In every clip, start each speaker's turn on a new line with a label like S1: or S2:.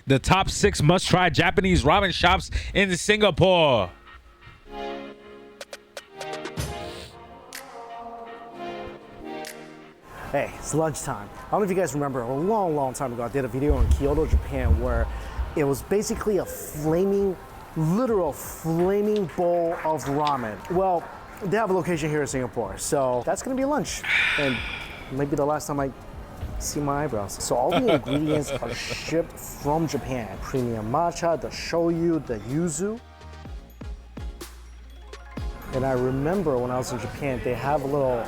S1: the top 6 must-try Japanese ramen shops in Singapore.
S2: Hey, it's lunchtime. I don't know if you guys remember, a long time ago, I did a video in Kyoto, Japan, where it was basically a literal flaming bowl of ramen. Well, they have a location here in Singapore, so that's gonna be lunch. And maybe the last time I see my eyebrows. So all the ingredients are shipped from Japan. Premium matcha, the shoyu, the yuzu. And I remember when I was in Japan, they have little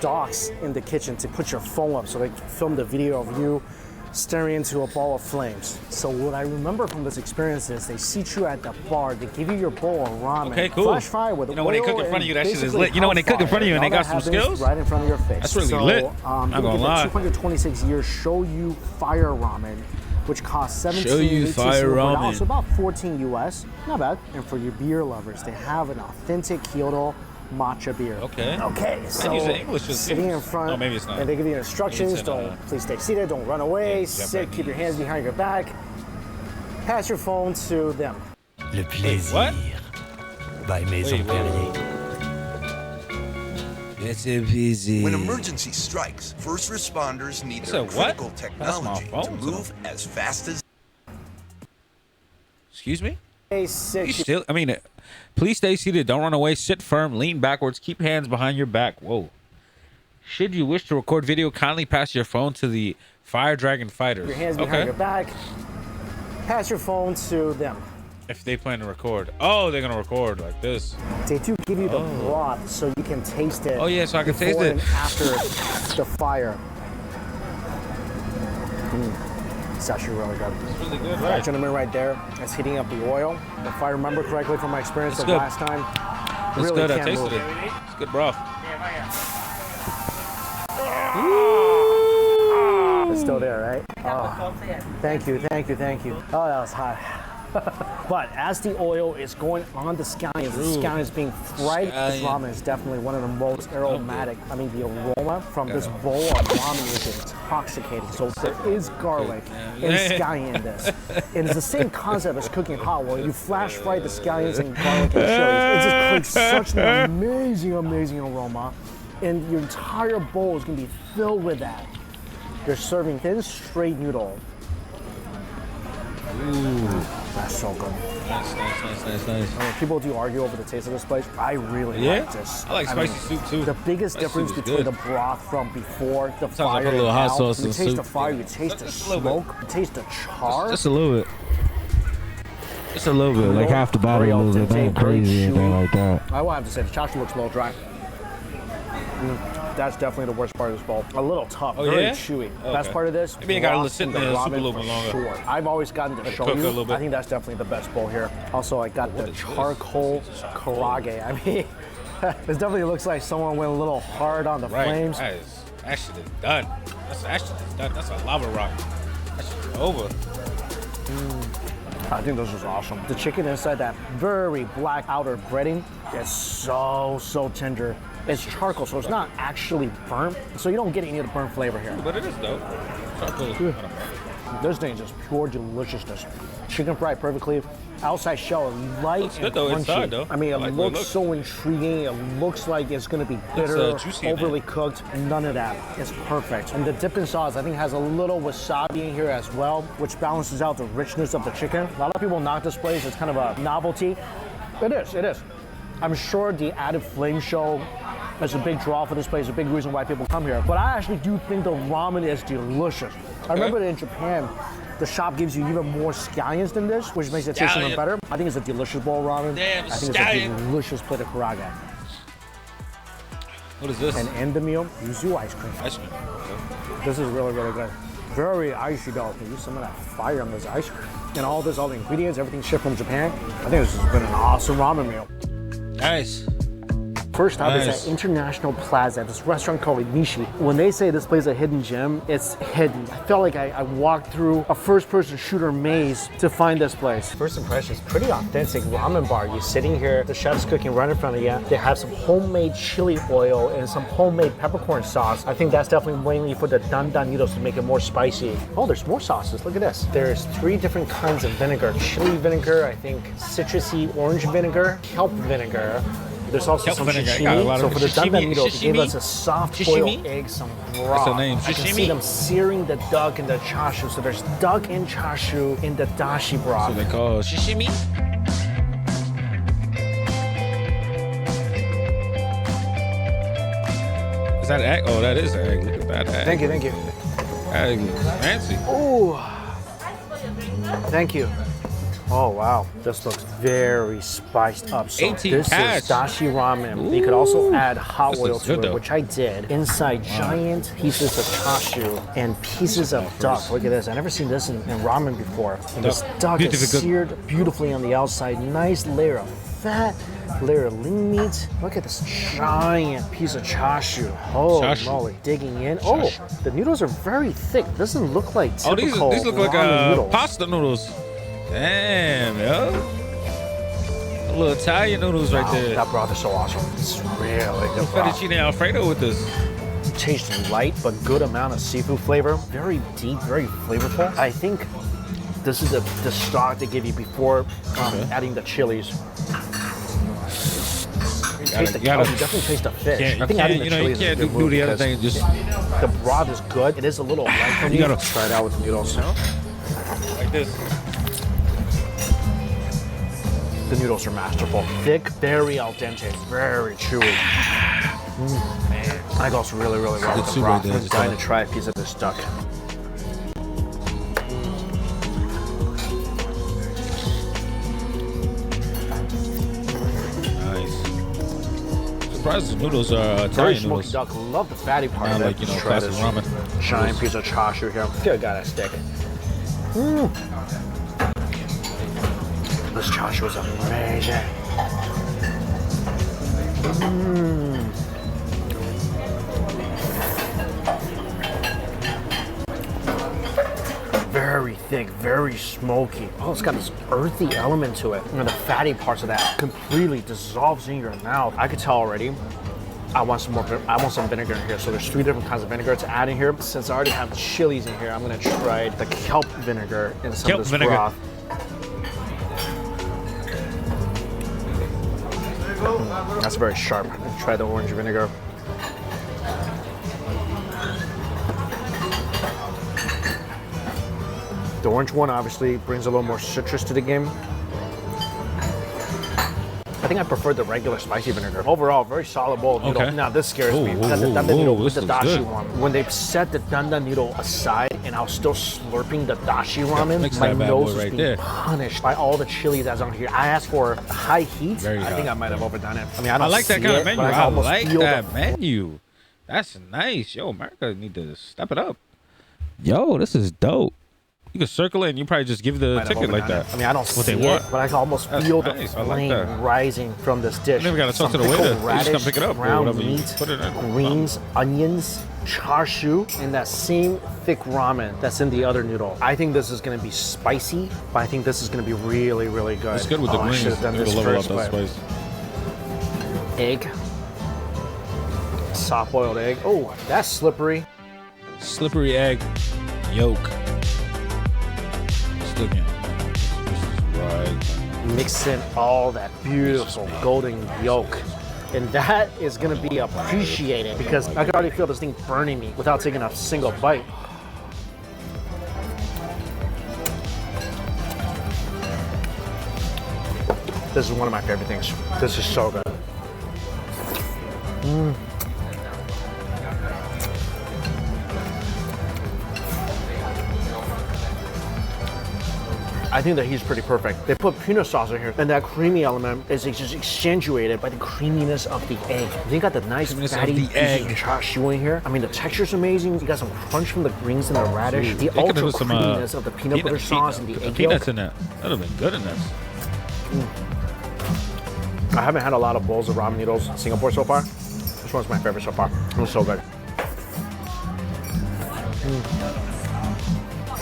S2: docks in the kitchen to put your phone up so they can film the video of you staring into a ball of flames. So what I remember from this experience is they seat you at the bar, they give you your bowl of ramen.
S1: Okay, cool.
S2: Flash fire with
S1: you know when they cook in front of you, that shit is lit. You know when they cook in front of you and they got some skills?
S2: Right in front of your face.
S1: That's really lit. I'm
S2: not
S1: gonna lie.
S2: 226 year shoyu fire ramen, which costs 17
S1: Shoyu fire ramen.
S2: So about 14 US. Not bad. And for your beer lovers, they have an authentic Kyoto matcha beer. Okay, so
S1: English is
S2: sitting in front,
S1: maybe it's not.
S2: and they give you instructions. Please stay seated, don't run away, sit, keep your hands behind your back. Pass your phone to them.
S3: Le plaisir.
S1: What?
S3: By Maison Perrier.
S1: It's easy.
S4: When emergency strikes, first responders need their critical technology to move as fast as...
S1: Excuse me?
S2: Hey,
S1: please stay seated. Don't run away. Sit firm. Lean backwards. Keep hands behind your back. Whoa. Should you wish to record video, kindly pass your phone to the Fire Dragon fighters.
S2: Your hands behind your back. Pass your phone to them.
S1: If they plan to record. Oh, they're going to record like this.
S2: They do give you the broth so you can taste it.
S1: Oh, yeah, so I can taste
S2: before
S1: it.
S2: and after the fire. It's actually really good.
S1: It's really good,
S2: That
S1: right?
S2: gentleman right there is heating up the oil. If I remember correctly from my experience
S1: It's
S2: of
S1: good.
S2: last time,
S1: It's
S2: really
S1: good. I
S2: can't
S1: tasted
S2: move.
S1: it. It's good broth.
S2: It's still there, right? Oh, thank you. Oh, that was hot. But as the oil is going on the scallions, the scallions being fried, this ramen is definitely one of the most aromatic. I mean, the aroma from this bowl of ramen is intoxicating. So there is garlic and scallion in this. And it's the same concept as cooking hot, where you flash fry the scallions and garlic and chilies. It just creates such an amazing aroma. And your entire bowl is going to be filled with that. You're serving thin, straight noodle. Ooh, that's so good.
S1: Nice.
S2: I mean, people do argue over the taste of this place. I really like this.
S1: I like spicy soup too.
S2: The biggest difference between the broth from before the fire
S1: put a little
S2: and
S1: hot
S2: now,
S1: sauce in
S2: you
S1: the
S2: taste
S1: soup.
S2: the fire, you taste the smoke, you taste the char.
S1: Just a little bit. Just a little bit, like half the bottle
S2: Very
S1: a little bit.
S2: authentic,
S1: Nothing
S2: very
S1: crazy, anything
S2: chewy.
S1: like that.
S2: I will have to say the chashu looks a little dry. That's definitely the worst part of this bowl. A little tough, very chewy. Best part of this,
S1: Maybe you gotta
S2: broth
S1: sit in
S2: and
S1: the soup a
S2: ramen
S1: little bit
S2: for
S1: longer.
S2: Sure. I've always gotten the
S1: cook it a little
S2: shoyu.
S1: bit.
S2: I think that's definitely the best bowl here. Also, I got the charcoal karage. I mean, this definitely looks like someone went a little hard on the flames.
S1: That shit is done. That shit is done. That's a lava rock. That shit is over.
S2: I think this is awesome. The chicken inside that very black outer breading is so tender. It's charcoal, so it's not actually burnt, so you don't get any of the burnt flavor here.
S1: But it is dope. Charcoal is kind of burnt.
S2: This thing is just pure deliciousness. Chicken fried perfectly. Outside shell, light
S1: Looks
S2: and
S1: good though,
S2: crunchy.
S1: inside though.
S2: I mean, it
S1: I like the way it
S2: looks
S1: looks.
S2: so intriguing. It looks like it's gonna be bitter,
S1: juicy in
S2: overly
S1: there.
S2: cooked. None of that. It's perfect. And the dipping sauce, I think, has a little wasabi in here as well, which balances out the richness of the chicken. A lot of people knock this place. It's kind of a novelty. It is. I'm sure the added flame show is a big draw for this place, a big reason why people come here. But I actually do think the ramen is delicious. I remember that in Japan, the shop gives you even more scallions than this, which makes it taste even better. I think it's a delicious bowl of ramen.
S1: Damn,
S2: I think
S1: scallion.
S2: it's a delicious plate of karage.
S1: What is this?
S2: And end the meal, yuzu ice cream.
S1: Ice cream. Okay.
S2: This is really good. Very icy though. Can use some of that fire on this ice cream. And all the ingredients, everything shipped from Japan. I think this has been an awesome ramen meal.
S1: Nice.
S2: first stop is at International Plaza, this restaurant called Nishi. When they say this place is a hidden gem, it's hidden. I felt like I walked through a first-person shooter maze to find this place. First impression is pretty authentic ramen bar. You're sitting here, the chef's cooking right in front of you. They have some homemade chili oil and some homemade peppercorn sauce. I think that's definitely mainly for the dandan noodles to make it more spicy. Oh, there's more sauces. Look at this. There's 3 different kinds of vinegar. Chili vinegar, I think citrusy orange vinegar, kelp vinegar. There's also some sashimi. So for the dandan noodles, they gave us a soft boiled egg, some broth.
S1: What's the name?
S2: I can see them searing the duck in the chashu. So there's duck and chashu in the dashi broth.
S1: So they call sashimi? Is that egg? Oh, that is egg. Look at that egg.
S2: Thank you, thank you.
S1: Egg looks fancy.
S2: Oh, thank you. Oh wow, this looks very spiced up. So
S1: 18
S2: this
S1: cash.
S2: is dashi ramen. You could also add hot
S1: This
S2: oil
S1: looks
S2: to
S1: good,
S2: it,
S1: though.
S2: which I did. Inside giant pieces of chashu and pieces of duck. Look at this. I've never seen this in ramen before. And this duck is seared beautifully on the outside. Nice layer of fat, layer of lean meat. Look at this giant piece of chashu. Holy moly, digging in. Oh, the noodles are very thick. Doesn't look like typical
S1: these look like
S2: noodles.
S1: pasta noodles. Damn, yo. Little Italian noodles right there.
S2: That broth is so awesome. It's really good broth.
S1: Fettuccine Alfredo with this.
S2: Tastes light, but good amount of seafood flavor. Very deep, very flavorful. I think this is the stock they give you before adding the chilies. You taste the kelp, you definitely taste the fish. I think adding the chilies is a good move
S1: the other
S2: because
S1: thing. Just
S2: the broth is good. It is a little light for me.
S1: You gotta
S2: try it out with the noodles.
S1: like this.
S2: The noodles are masterful. Thick, very al dente, very chewy. Man, that goes really, really well with the broth. I'm dying to try a piece of this duck.
S1: Nice. Surprised the noodles are
S2: Very
S1: Italian
S2: smoky
S1: noodles.
S2: duck. Love the fatty part of it.
S1: Like, you know,
S2: Try
S1: classic
S2: this
S1: ramen.
S2: giant piece of chashu here. Good, got a stick. This chashu is amazing. Very thick, very smoky. Oh, it's got this earthy element to it. And the fatty parts of that completely dissolves in your mouth. I could tell already. I want some more. I want some vinegar in here. So there's 3 different kinds of vinegar to add in here. Since I already have chilies in here, I'm gonna try the kelp vinegar in some of this broth. That's very sharp. Let's try the orange vinegar. The orange one obviously brings a little more citrus to the game. I think I prefer the regular spicy vinegar. Overall, very solid bowl of noodle.
S1: Okay.
S2: Now this scares me. The dandan noodle with the dashi one. When they set the dandan noodle aside and I was still slurping the dashi ramen, my nose was being punished by all the chili that's on here. I asked for high heat. I think I might have overdone it. I mean, I
S1: like that kind of menu. I like that
S2: menu.
S1: menu. That's nice. Yo, America need to step it up. Yo, this is dope. You can circle it and you probably just give the ticket like that.
S2: I mean, I don't see it, but I can almost feel the flame rising from this dish.
S1: You never got to talk to the waiter. You just come pick it up or
S2: ground
S1: whatever.
S2: meat,
S1: You put it in.
S2: greens, onions, char-siu, and that same thick ramen that's in the other noodle. I think this is going to be spicy, but I think this is going to be really, really good.
S1: It's good with the greens.
S2: I should have done this
S1: level
S2: first,
S1: up that spice.
S2: Egg. Soft-boiled egg. Oh, that's slippery.
S1: Slippery egg yolk.
S2: Mix in all that beautiful golden yolk. And that is gonna be appreciated because I can already feel this thing burning me without taking a single bite. This is one of my favorite things. This is so good. I think that he's pretty perfect. They put peanut sauce in here, and that creamy element is just accentuated by the creaminess of the egg. They got the nice fatty pieces of char-siu in here. I mean, the texture's amazing. You got some crunch from the greens and the radish. The ultra creaminess of the peanut butter sauce and the egg
S1: peanuts
S2: yolk.
S1: in that. That'd have been good in this.
S2: I haven't had a lot of bowls of ramen noodles in Singapore so far. This one's my favorite so far. It was so good.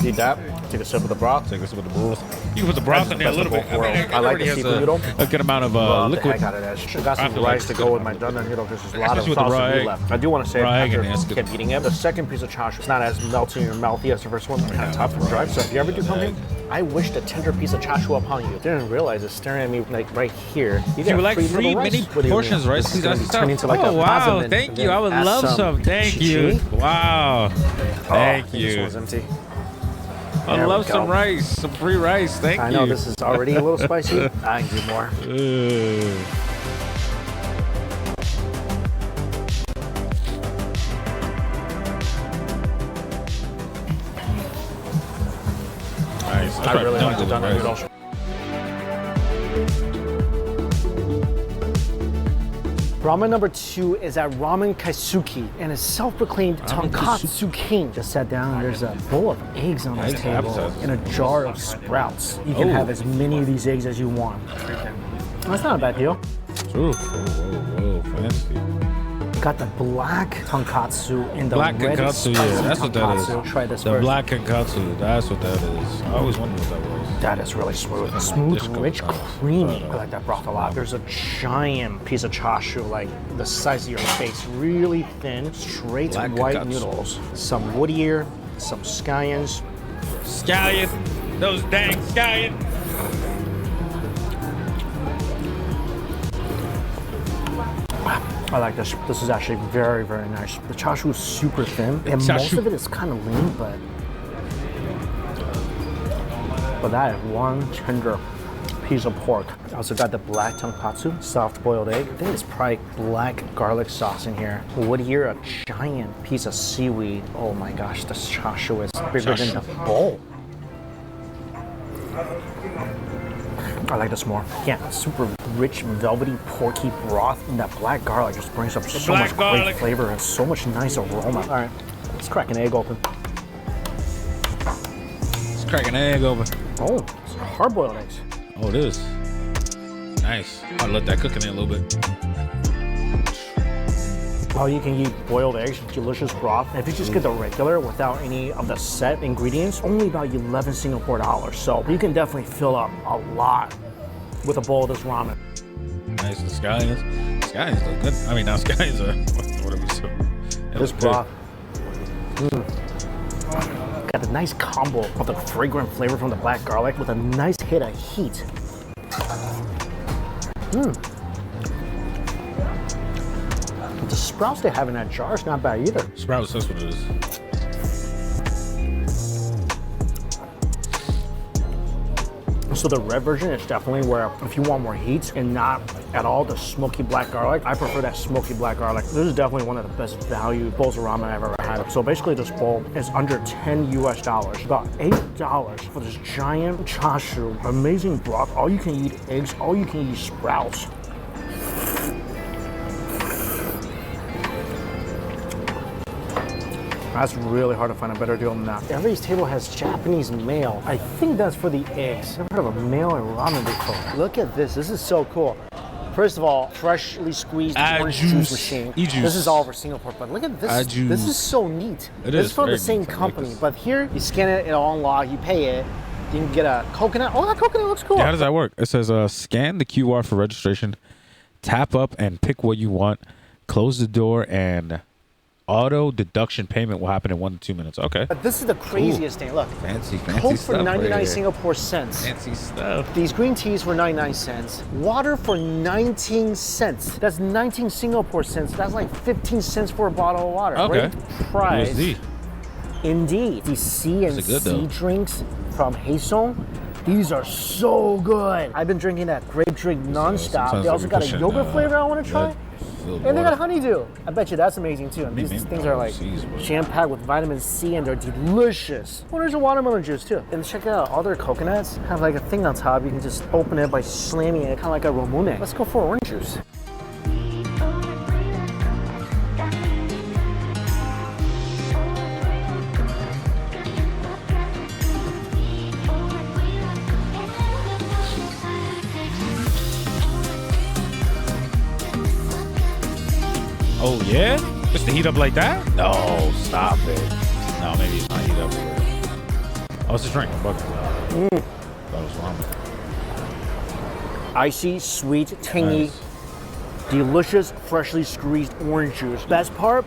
S2: Eat that. Take a sip of the broth.
S1: Take a sip of the broth. You can put the broth in there a little bit.
S2: I like the seafood noodle.
S1: A good amount of liquid.
S2: I got it. I got some rice to go with my donut noodle because there's a lot of salsa left. I do want to say after kept eating it, the second piece of chashu is not as melting or melty as the first one. It's kind of tough and dry. So if you ever do something, I wish the tender piece of chashu upon you. Didn't realize it's staring at me like right here.
S1: You would like free mini portions, right? Oh wow! Thank you. I would love some. Thank you. Wow. Thank you.
S2: This one's empty.
S1: I love some rice, some free rice. Thank you.
S2: I know this is already a little spicy. I can do more.
S1: Nice.
S2: I really like the donut noodles. Ramen number 2 is at Ramen Kaisuki and is self-proclaimed tonkatsu king. Just sat down and there's a bowl of eggs on this table and a jar of sprouts. You can have as many of these eggs as you want. That's not a bad deal.
S1: Ooh, whoa, fancy.
S2: Got the black tonkatsu and the
S1: black
S2: red
S1: tonkatsu,
S2: spicy
S1: that's what that is.
S2: Try this
S1: the
S2: first.
S1: Black tonkatsu, that's what that is. I always wondered what that was.
S2: That is really smooth. Smooth, rich, creamy. I like that broth a lot. There's a giant piece of chashu, like the size of your face. Really thin, straight
S1: black
S2: white
S1: tonkatsu.
S2: Noodles. Some wood ear, some scallions.
S1: Scallion, those dang scallion.
S2: I like this. This is actually very, very nice. The chashu is super thin, and most of it is kind of lean, but that is one tender piece of pork. I also got the black tonkatsu, soft boiled egg. I think it's probably black garlic sauce in here. Wood ear, a giant piece of seaweed. Oh my gosh, this chashu is bigger than the bowl. I like this more. Yeah, super rich, velvety, porky broth. And that black garlic just brings up so much great flavor and so much nice aroma. All right, let's crack an egg open.
S1: Let's crack an egg open.
S2: Oh, it's hard-boiled eggs.
S1: Oh, it is. Nice. I'll let that cook in there a little bit.
S2: Oh, you can eat boiled eggs, delicious broth. And if you just get the regular without any of the set ingredients, only about 11 Singapore dollars. So you can definitely fill up a lot with a bowl of this ramen.
S1: Nice, the scallions. Scallions look good. I mean, not scallions are whatever. So
S2: this broth. Got the nice combo of the fragrant flavor from the black garlic with a nice hit of heat. The sprouts they have in that jar is not bad either.
S1: Sprouts, that's what it is.
S2: So the red version is definitely where if you want more heat and not at all the smoky black garlic, I prefer that smoky black garlic. This is definitely one of the best value bowls of ramen I've ever had. So basically this bowl is under $10 US, about $8 for this giant chashu, amazing broth, all you can eat eggs, all you can eat sprouts. That's really hard to find a better deal than that. Everybody's table has Japanese mayo. I think that's for the eggs. Never heard of a mayo and ramen before. Look at this. This is so cool. First of all, freshly squeezed orange juice machine. This is all over Singapore, but look at this. This is so neat. This is from the same company, but here you scan it, it'll unlock, you pay it. You can get a coconut. Oh, that coconut looks cool.
S1: Yeah, how does that work? It says scan the QR for registration, tap up and pick what you want, close the door, and auto deduction payment will happen in 1 to 2 minutes. Okay.
S2: But this is the craziest thing. Look.
S1: Fancy
S2: Coke
S1: stuff.
S2: for 99
S1: right
S2: Singapore cents.
S1: Fancy stuff.
S2: These green teas were 99 cents. Water for 19 cents. That's 19 Singapore cents. That's like 15 cents for a bottle of water.
S1: Okay.
S2: Great price.
S1: USD.
S2: Indeed. These C and C drinks from Haesong, these are so good. I've been drinking that grape drink nonstop. They also got a yogurt flavor I want to try. And they got honeydew. I bet you that's amazing too. And these things are like jam-packed with vitamin C and they're delicious. Well, there's a watermelon juice too. And check it out, all their coconuts have like a thing on top. You can just open it by slamming it, kind of like a Ramune. Let's go for orange juice.
S1: Oh, yeah? Just to heat up like that? No, stop it. No, maybe it's not heat up. Oh, it's a drink. A bucket. That was ramen.
S2: Icy, sweet, tangy,
S1: Nice.
S2: delicious, freshly squeezed orange juice. Best part,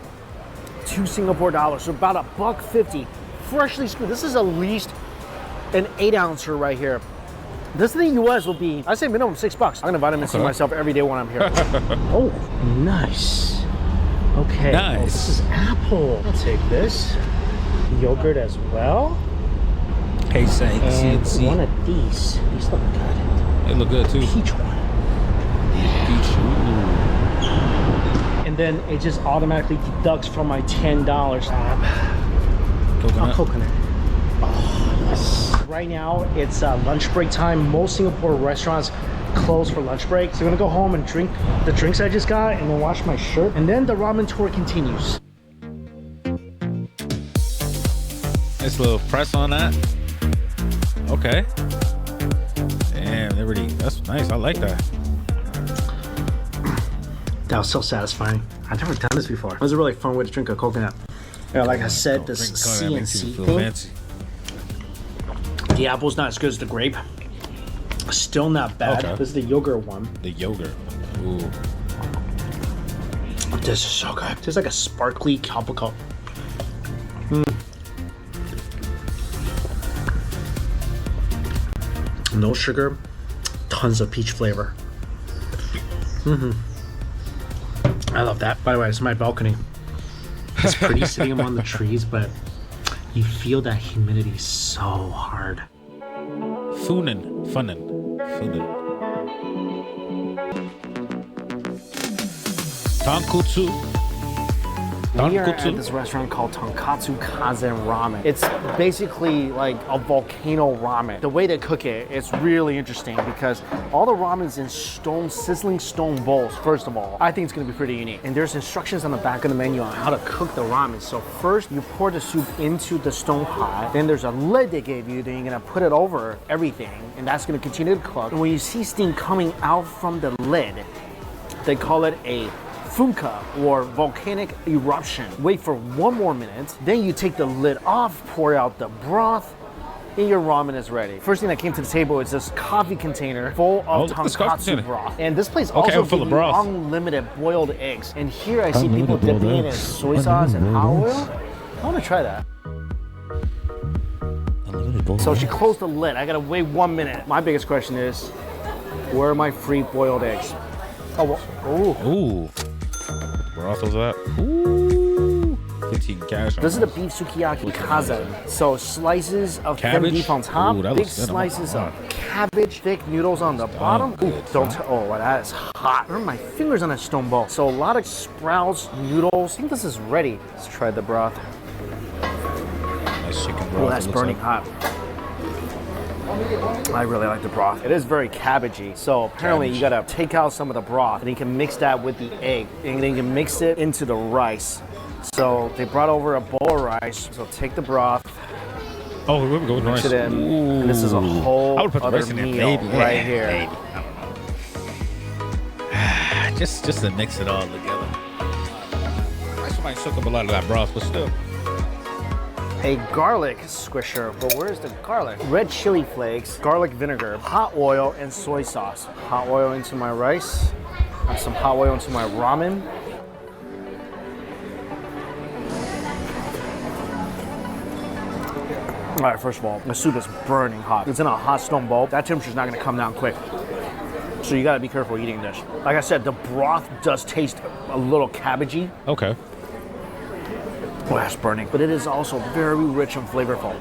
S2: $2 Singapore, so about $1.50. Freshly squeezed. This is at least an 8-ouncer right here. This in the US will be, I say minimum $6. I'm gonna vitamin C myself every day when I'm here. Oh, nice. Okay.
S1: Nice.
S2: Oh, this is apple. I'll take this. Yogurt as well.
S1: Hey, say,
S2: And one of these. These look good.
S1: They look good too.
S2: Peach one.
S1: Peach.
S2: And then it just automatically deducts from my $10 tab.
S1: Coconut.
S2: Coconut. Oh, yes. Right now, it's lunch break time. Most Singapore restaurants close for lunch break. So I'm gonna go home and drink the drinks I just got and then wash my shirt. And then the ramen tour continues.
S1: Nice little press on that. Okay. Damn, that's nice. I like that.
S2: That was so satisfying. I've never done this before. It was a really fun way to drink a coconut. Yeah, like I said, this CNC thing.
S1: Fancy.
S2: The apple's not as good as the grape. Still not bad.
S1: Okay.
S2: This is the yogurt one.
S1: The yogurt. Ooh.
S2: This is so good. Just like a sparkly cup. No sugar, tons of peach flavor. I love that. By the way, it's my balcony. It's pretty sitting among the trees, but you feel that humidity so hard.
S1: Funin. Tonkotsu.
S2: We are at this restaurant called Tonkatsu Kazen Ramen. It's basically like a volcano ramen. The way they cook it, it's really interesting because all the ramen's in sizzling stone bowls, first of all. I think it's gonna be pretty unique. And there's instructions on the back of the menu on how to cook the ramen. So first, you pour the soup into the stone pot. Then there's a lid they gave you, then you're gonna put it over everything, and that's gonna continue to cook. And when you see steam coming out from the lid, they call it a funka or volcanic eruption. Wait for 1 more minute, then you take the lid off, pour out the broth, and your ramen is ready. First thing that came to the table is this coffee container full of tonkatsu broth. And this place also gives you unlimited boiled eggs. And here I see people dipping it in soy sauce and hot oil. I want to try that. So she closed the lid. I gotta wait 1 minute. My biggest question is, where are my free boiled eggs? Oh, well,
S1: ooh. Broth was that? Ooh. 15 cash.
S2: This is the beef sukiyaki kazen. So slices of thin beef on top, big slices of cabbage, thick noodles on the bottom. Ooh, that is hot. I my fingers on a stone bowl. So a lot of sprouts, noodles. I think this is ready. Let's try the broth.
S1: Nice chicken broth.
S2: Oh, that's burning hot. I really like the broth. It is very cabbagey. So apparently you gotta take out some of the broth and you can mix that with the egg. And then you can mix it into the rice. So they brought over a bowl of rice. So take the broth.
S1: Oh, we're going
S2: mix it in. And this is a whole other meal right here.
S1: Just to mix it all together. Somebody soak up a lot of that broth, but still.
S2: A garlic squisher, but where's the garlic? Red chili flakes, garlic vinegar, hot oil, and soy sauce. Hot oil into my rice, and some hot oil into my ramen. All right, first of all, the soup is burning hot. It's in a hot stone bowl. That temperature's not gonna come down quick. So you gotta be careful eating this. Like I said, the broth does taste a little cabbagey.
S1: Okay.
S2: Oh, that's burning. But it is also very rich and flavorful.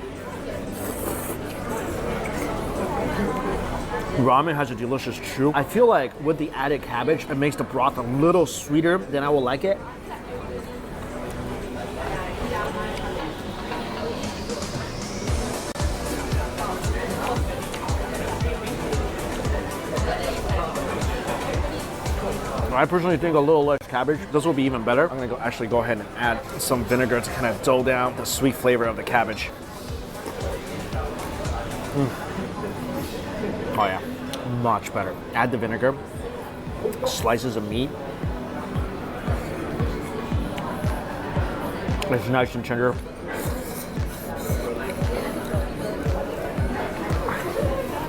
S2: Ramen has a delicious chew. I feel like with the added cabbage, it makes the broth a little sweeter than I would like it. I personally think a little less cabbage. This will be even better. I'm gonna actually go ahead and add some vinegar to kind of dull down the sweet flavor of the cabbage. Oh yeah, much better. Add the vinegar, slices of meat. It's nice and tender.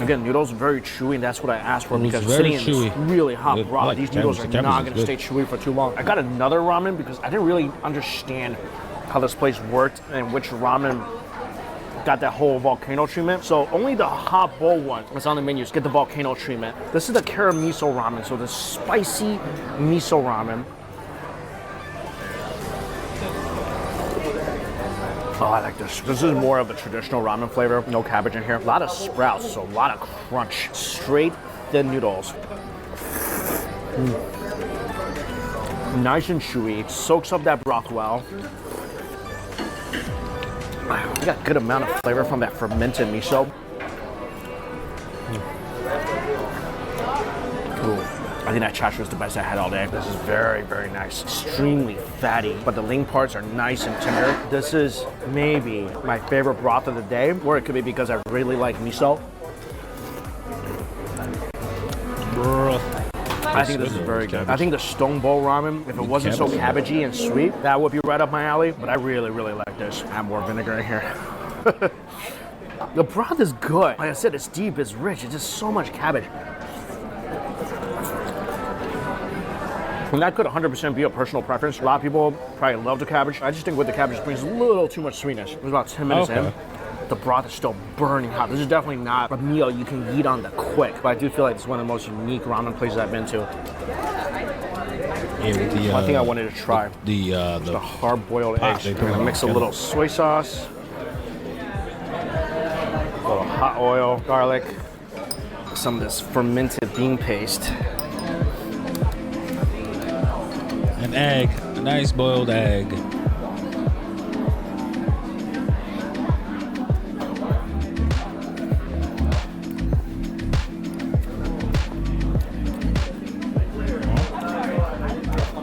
S2: Again, noodles are very chewy, and that's what I asked for because sitting in this really hot broth, these noodles are not going to stay chewy for too long. I got another ramen because I didn't really understand how this place worked and which ramen got that whole volcano treatment. So only the hot bowl one that's on the menus get the volcano treatment. This is the kara miso ramen, so the spicy miso ramen. Oh, I like this. This is more of a traditional ramen flavor. No cabbage in here. A lot of sprouts, so a lot of crunch. Straight thin noodles. Nice and chewy. Soaks up that broth well. You got a good amount of flavor from that fermented miso. Ooh. I think that chashu is the best I had all day. This is very, very nice. Extremely fatty, but the lean parts are nice and tender. This is maybe my favorite broth of the day, or it could be because I really like miso. I think this is very good. I think the stone bowl ramen, if it wasn't so cabbagey and sweet, that would be right up my alley, but I really, really like this. Add more vinegar in here. The broth is good. Like I said, it's deep, it's rich, it's just so much cabbage. And that could 100% be a personal preference. A lot of people probably love the cabbage. I just think with the cabbage, it brings a little too much sweetness. It was about 10 minutes in. The broth is still burning hot. This is definitely not a meal you can eat on the quick, but I do feel like it's one of the most unique ramen places I've been to.
S1: Yeah, with the,
S2: one thing I wanted to try.
S1: The
S2: hard-boiled eggs. I'm gonna mix a little soy sauce, a little hot oil, garlic, some of this fermented bean paste.
S1: An egg, a nice boiled egg.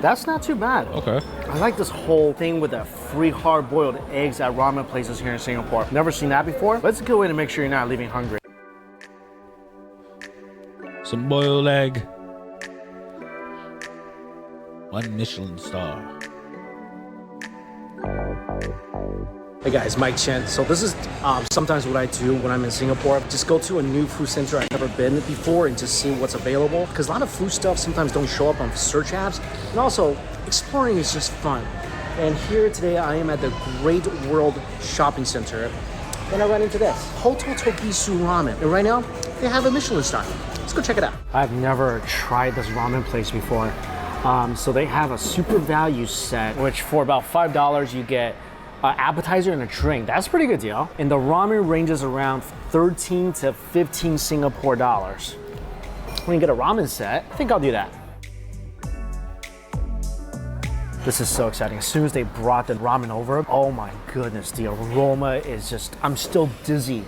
S2: That's not too bad.
S1: Okay.
S2: I like this whole thing with the free hard-boiled eggs at ramen places here in Singapore. Never seen that before, but it's a good way to make sure you're not leaving hungry.
S1: Some boiled egg. 1 Michelin star.
S2: Hey guys, Mike Chen. So this is sometimes what I do when I'm in Singapore. Just go to a new food center I've never been before and just see what's available. Because a lot of food stuff sometimes don't show up on search apps. And also, exploring is just fun. And here today I am at the Great World Shopping Center. And I ran into this, Hotel Togisu Ramen. And right now, they have a Michelin star. Let's go check it out. I've never tried this ramen place before. So they have a super value set, which for about $5 you get an appetizer and a drink. That's a pretty good deal. And the ramen ranges around 13 to 15 Singapore dollars. When you get a ramen set, I think I'll do that. This is so exciting. As soon as they brought the ramen over, oh my goodness, the aroma is just, I'm still dizzy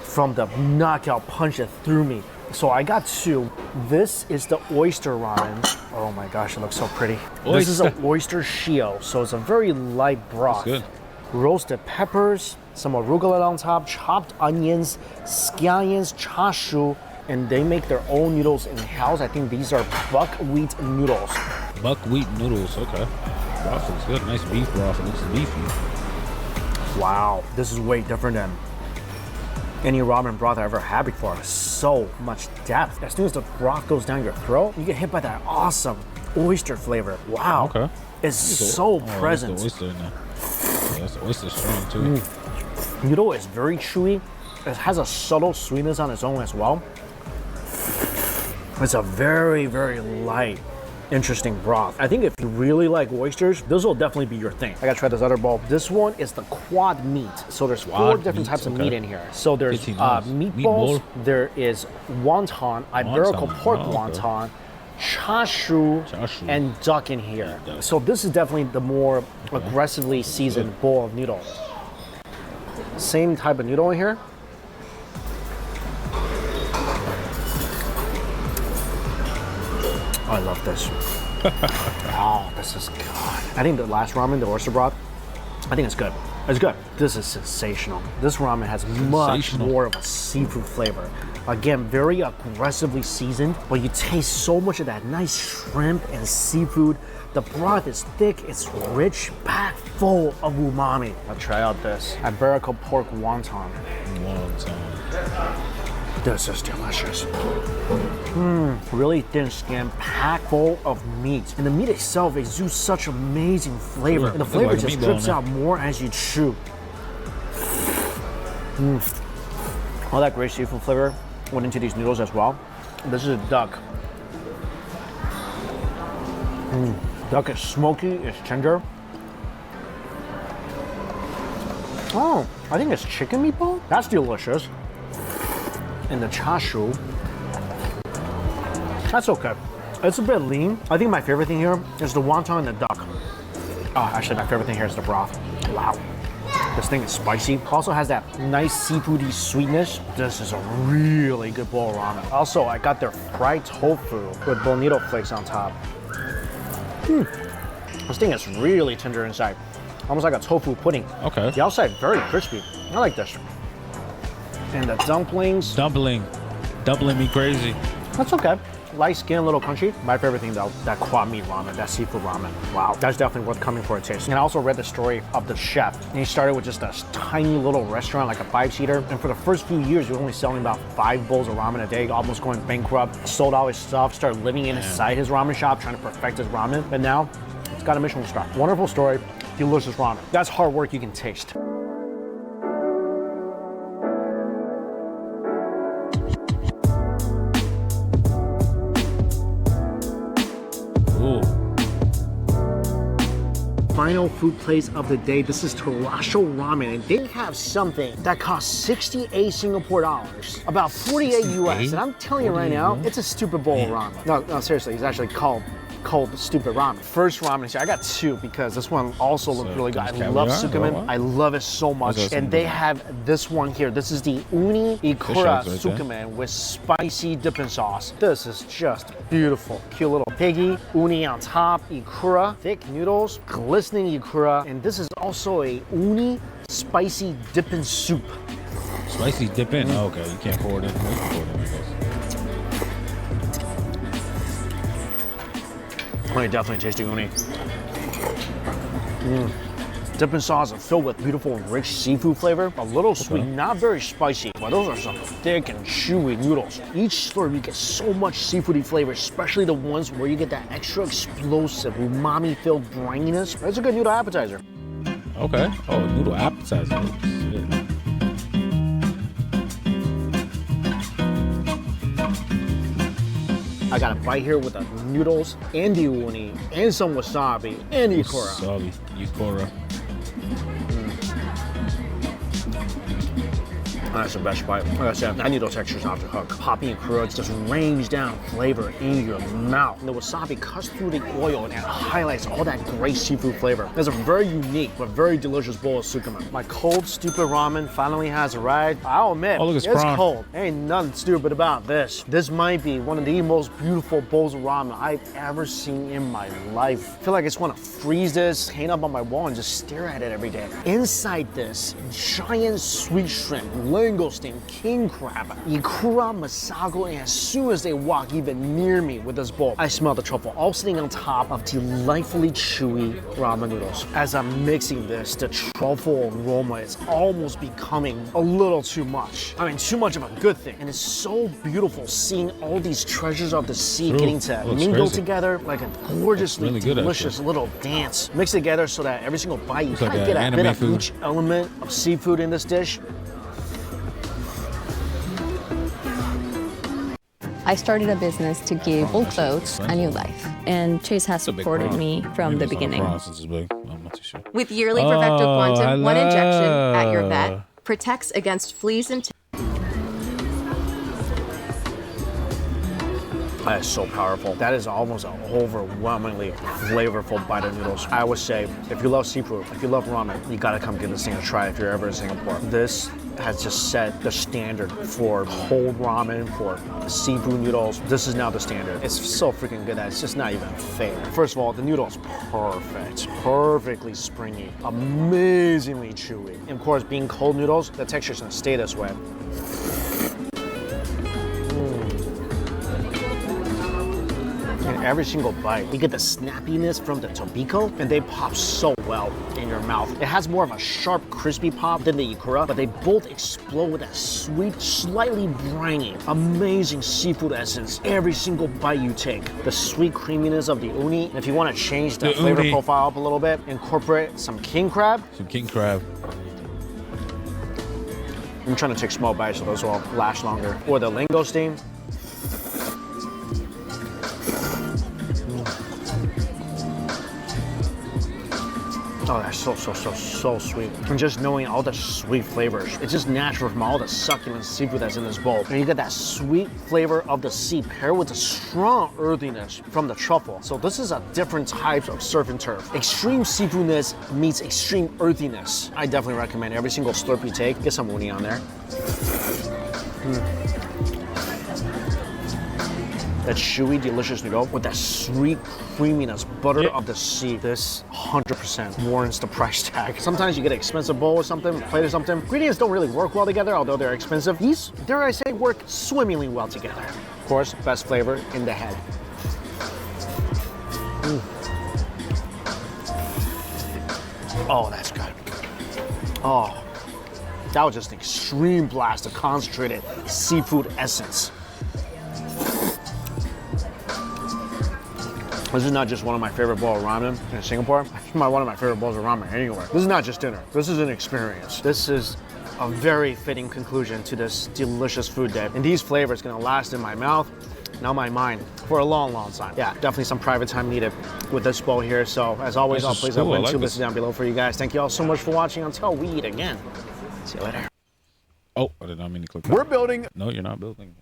S2: from the knockout punch that threw me. So I got two. This is the oyster ramen. Oh my gosh, it looks so pretty. Oyster. This is an oyster shio, so it's a very light broth.
S1: That's good.
S2: Roasted peppers, some arugula on top, chopped onions, scallions, chashu, and they make their own noodles in-house. I think these are buckwheat noodles.
S1: Buckwheat noodles, okay. Broth looks good. Nice beef broth. It looks beefy.
S2: Wow, this is way different than any ramen broth I ever had before. So much depth. As soon as the broth goes down your throat, you get hit by that awesome oyster flavor. Wow.
S1: Okay.
S2: It's so present.
S1: That's the oyster in there. Yeah, that's the oyster strong too.
S2: Noodle is very chewy. It has a subtle sweetness on its own as well. It's a very, very light, interesting broth. I think if you really like oysters, this will definitely be your thing. I gotta try this other bowl. This one is the quad meat. So there's four different types of meat in here. So there's meatballs, there is wonton, Iberico pork wonton, chashu, and duck in here. So this is definitely the more aggressively seasoned bowl of noodle. Same type of noodle in here. Oh, I love this. Oh, this is good. I think the last ramen, the oyster broth, I think it's good. It's good. This is sensational. This ramen has much more of a seafood flavor. Again, very aggressively seasoned, but you taste so much of that nice shrimp and seafood. The broth is thick, it's rich, packed full of umami. Now try out this Iberico pork wonton. This is delicious. Really thin skin, packed full of meat. And the meat itself exudes such amazing flavor. And the flavor just drips out more as you chew. All that great seafood flavor went into these noodles as well. This is a duck. Duck is smoky, it's tender. Oh, I think it's chicken meatball? That's delicious. And the chashu, that's okay. It's a bit lean. I think my favorite thing here is the wonton and the duck. Oh, actually my favorite thing here is the broth. Wow. This thing is spicy. Also has that nice seafoody sweetness. This is a really good bowl of ramen. Also, I got their fried tofu with bonito flakes on top. This thing is really tender inside. Almost like a tofu pudding.
S1: Okay.
S2: The outside very crispy. I like this. And the dumplings.
S1: Dumpling me crazy.
S2: That's okay. Light skin, a little crunchy. My favorite thing though, that kwat meat ramen, that seafood ramen. Wow, that's definitely worth coming for a taste. And I also read the story of the chef. And he started with just a tiny little restaurant, like a 5-seater. And for the first few years, he was only selling about 5 bowls of ramen a day, almost going bankrupt. Sold all his stuff, started living inside his ramen shop, trying to perfect his ramen. But now, it's got a Michelin star. Wonderful story, delicious ramen. That's hard work you can taste. Final food place of the day. This is Tarasho Ramen, and they have something that costs 68 Singapore dollars, about 48 US. And I'm telling you right now, it's a stupid bowl of ramen. No, seriously, it's actually called stupid ramen. First ramen here, I got 2 because this one also looked really good. I love sukemen. I love it so much. And they have this one here. This is the uni ikura sukemen with spicy dipping sauce. This is just beautiful. Cute little piggy, uni on top, ikura, thick noodles, glistening ikura, and this is also a uni spicy dipping soup.
S1: Spicy dipping? Oh, okay, you can't pour it in. You can pour it in, I guess.
S2: I definitely taste the uni. Dipping sauce is filled with beautiful, rich seafood flavor. A little sweet, not very spicy, but those are some thick and chewy noodles. Each slurp, you get so much seafoody flavor, especially the ones where you get that extra explosive, umami-filled brininess. It's a good noodle appetizer.
S1: Okay. Oh, noodle appetizer. Shit.
S2: I got a bite here with the noodles and the uni and some wasabi and ikura.
S1: Wasabi, ikura.
S2: That's the best bite. Like I said, that noodle texture is off the hook. Poppy ikura just rains down flavor in your mouth. And the wasabi cuts through the oil and it highlights all that great seafood flavor. It's a very unique but very delicious bowl of sukemen. My cold, stupid ramen finally has arrived. I'll admit, it's cold. Ain't nothing stupid about this. This might be one of the most beautiful bowls of ramen I've ever seen in my life. I feel like I just want to freeze this, hang up on my wall, and just stare at it every day. Inside this, giant sweet shrimp, langoustine, king crab, ikura, masago, and as soon as they walk even near me with this bowl, I smell the truffle all sitting on top of delightfully chewy ramen noodles. As I'm mixing this, the truffle aroma is almost becoming a little too much. I mean, too much of a good thing. And it's so beautiful seeing all these treasures of the sea getting to mingle together like a gorgeously really delicious little dance. Mix it together so that every single bite you kind of get a bit of each element of seafood in this dish.
S5: I started a business to give old clothes a new life, and Chase has supported me from the beginning.
S6: With yearly Perfecto Quantum, one injection at your vet protects against fleas and
S2: That is so powerful. That is almost an overwhelmingly flavorful bite of noodles. I would say, if you love seafood, if you love ramen, you gotta come give this thing a try if you're ever in Singapore. This has just set the standard for cold ramen, for seafood noodles. This is now the standard. It's so freaking good that it's just not even fair. First of all, the noodle is perfect, perfectly springy, amazingly chewy. And of course, being cold noodles, the texture's gonna stay this way. Every single bite, you get the snappiness from the tobiko, and they pop so well in your mouth. It has more of a sharp, crispy pop than the ikura, but they both explode with that sweet, slightly briny, amazing seafood essence. Every single bite you take, the sweet creaminess of the uni. And if you want to change the flavor profile up a little bit, incorporate some king crab.
S1: Some king crab.
S2: I'm trying to take small bites so those will last longer. Or the langoustine. Oh, that's so sweet. And just knowing all the sweet flavors. It's just natural from all the succulent seafood that's in this bowl. And you get that sweet flavor of the sea paired with the strong earthiness from the truffle. So this is a different type of surf and turf. Extreme seafoodness meets extreme earthiness. I definitely recommend every single slurp you take, get some uni on there. That chewy, delicious noodle with that sweet creaminess, butter of the sea. This 100% warrants the price tag. Sometimes you get an expensive bowl or something, plate or something. Ingredients don't really work well together, although they're expensive. These, dare I say, work swimmingly well together. Of course, best flavor in the head. Oh, that's good. Oh, that was just an extreme blast of concentrated seafood essence. This is not just one of my favorite bowls of ramen in Singapore. It's one of my favorite bowls of ramen anywhere. This is not just dinner. This is an experience. This is a very fitting conclusion to this delicious food day. And these flavors are gonna last in my mouth, now my mind, for a long, long time. Yeah, definitely some private time needed with this bowl here. So as always, I'll place a link to this down below for you guys. Thank you all so much for watching. Until we eat again. See you later.
S1: Oh, I did not mean to click that.
S7: We're building.
S1: No, you're not building.